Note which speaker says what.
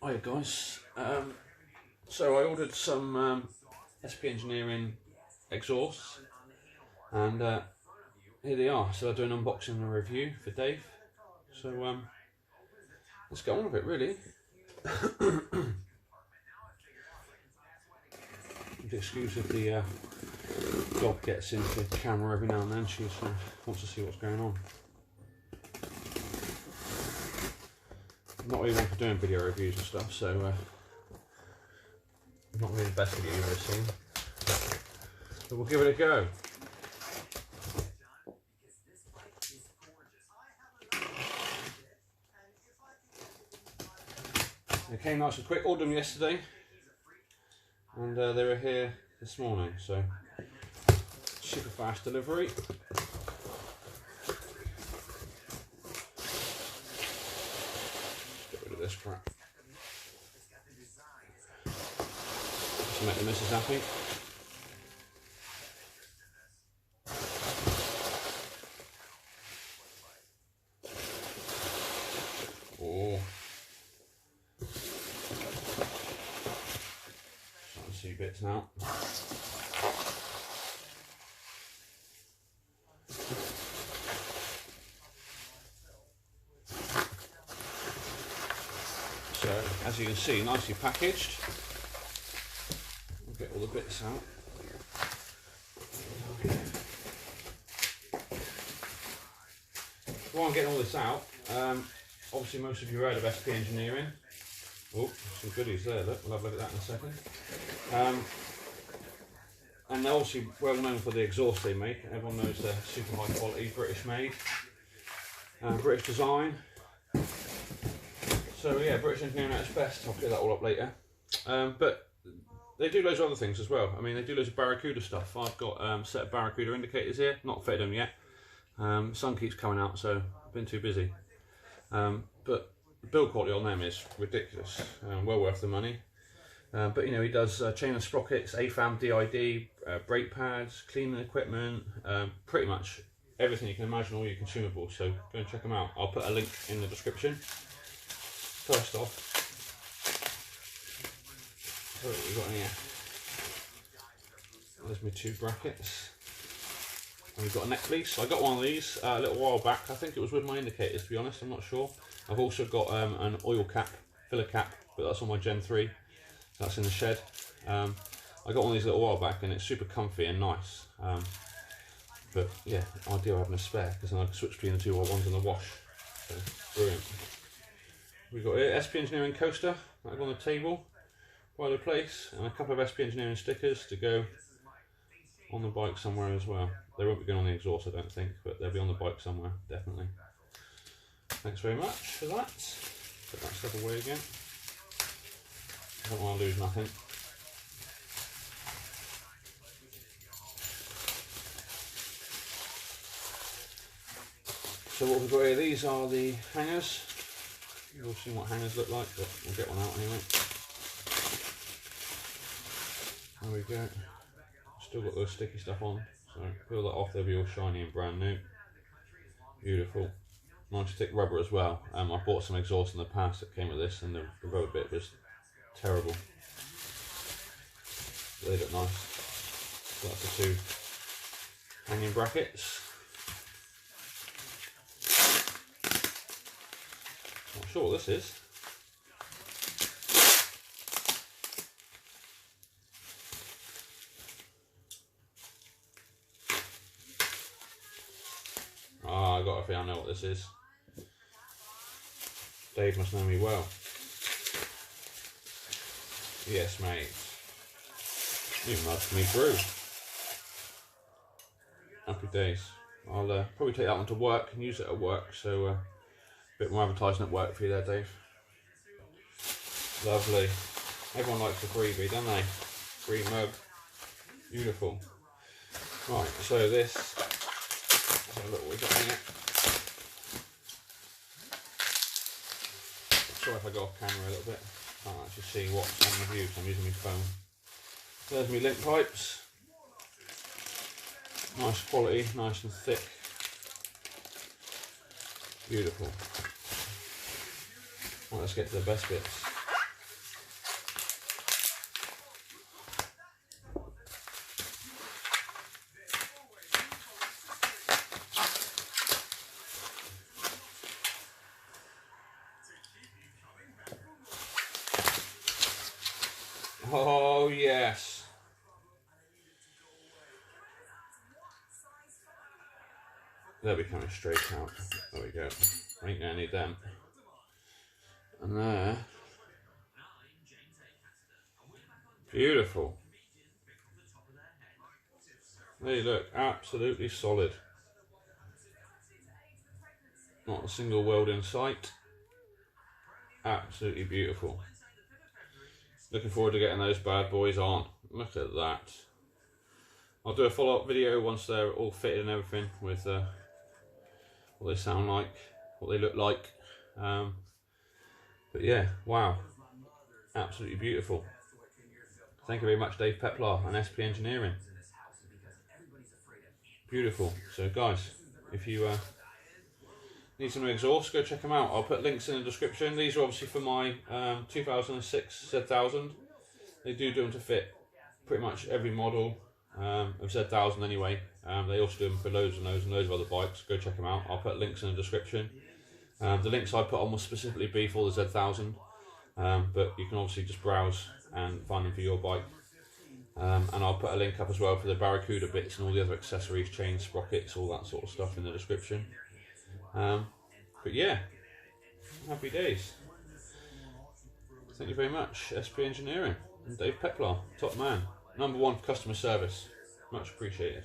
Speaker 1: Hi guys, so I ordered some SP Engineering exhausts and here they are. So I'll do an unboxing and a review for Dave. So let's get on with it really. Excuse if the dog gets into the camera every now and then. She wants to see what's going on. Not really one for doing video reviews and stuff, so not really the best video you've ever seen, but we'll give it a go. They came nice and quick. Ordered them yesterday, and they were here this morning, so super fast delivery. This crap. Just to make the missus happy. Oh. Starting to see bits now. So, as you can see, nicely packaged. We'll get all the bits out. While I'm getting all this out, obviously most of you heard of SP Engineering. Oh, some goodies there, look. We'll have a look at that in a second. And they're obviously well known for the exhaust they make. Everyone knows they're super high quality, British made, British design. So yeah, British Engineering at its best. I'll clear that all up later. But they do loads of other things as well. I mean, they do loads of Barracuda stuff. I've got a set of Barracuda indicators here. Not fitted them yet. Sun keeps coming out, so I've been too busy. But the build quality on them is ridiculous. Well worth the money. But you know, he does chain and sprockets, AFAM, DID, brake pads, cleaning equipment, pretty much everything you can imagine, all your consumables. So go and check them out. I'll put a link in the description. First off, so what we've got in here, there's my two brackets, and we've got a neck piece. I got one of these a little while back. I think it was with my indicators, to be honest, I'm not sure. I've also got an oil cap, filler cap, but that's on my Gen3, that's in the shed. I got one of these a little while back and it's super comfy and nice, but yeah, ideal having a spare, because then I can switch between the two while one's in the wash, so brilliant. We've got here SP Engineering coaster, that'll go on the table by the place, and a couple of SP Engineering stickers to go on the bike somewhere as well. They won't be going on the exhaust, I don't think, but they'll be on the bike somewhere, definitely. Thanks very much for that. Put that stuff away again. I don't want to lose nothing. So what we've got here, these are the hangers. You've all seen what hangers look like, but we'll get one out anyway. There we go. Still got those sticky stuff on, so peel that off, they'll be all shiny and brand new. Beautiful. Nice thick rubber as well. I bought some exhaust in the past that came with this, and the rubber bit was terrible. But they look nice. So that's the two hanging brackets. Not sure what this is. Ah, I got a feeling I know what this is. Dave must know me well. Yes, mate. You mugged me through. Happy days. I'll probably take that one to work and use it at work, so a bit more advertising at work for you there, Dave. Lovely. Everyone likes a freebie, don't they? Free mug. Beautiful. Right, so this, let's have a look what we got in it. Sorry if I go off camera a little bit. Can't actually see what's on the view, so I'm using my phone. There's my link pipes. Nice quality, nice and thick. Beautiful. Right, let's get to the best bits. Oh yes. They'll be coming straight out. There we go. I ain't gonna need them. And there. Beautiful. They look absolutely solid. Not a single weld in sight. Absolutely beautiful. Looking forward to getting those bad boys on. Look at that. I'll do a follow-up video once they're all fitted and everything with what they sound like, what they look like. But yeah, wow. Absolutely beautiful. Thank you very much, Dave Peplar and SP Engineering. Beautiful. So guys, if you need some exhaust, go check them out. I'll put links in the description. These are obviously for my 2006 Z1000. They do them to fit pretty much every model of Z1000 anyway. They also do them for loads and loads and loads of other bikes. Go check them out. I'll put links in the description. The links I put on will specifically be for the Z1000, but you can obviously just browse and find them for your bike. And I'll put a link up as well for the Barracuda bits and all the other accessories, chains, sprockets, all that sort of stuff in the description. But yeah, happy days. Thank you very much, SP Engineering and Dave Peplar, top man, #1 for customer service. Much appreciated.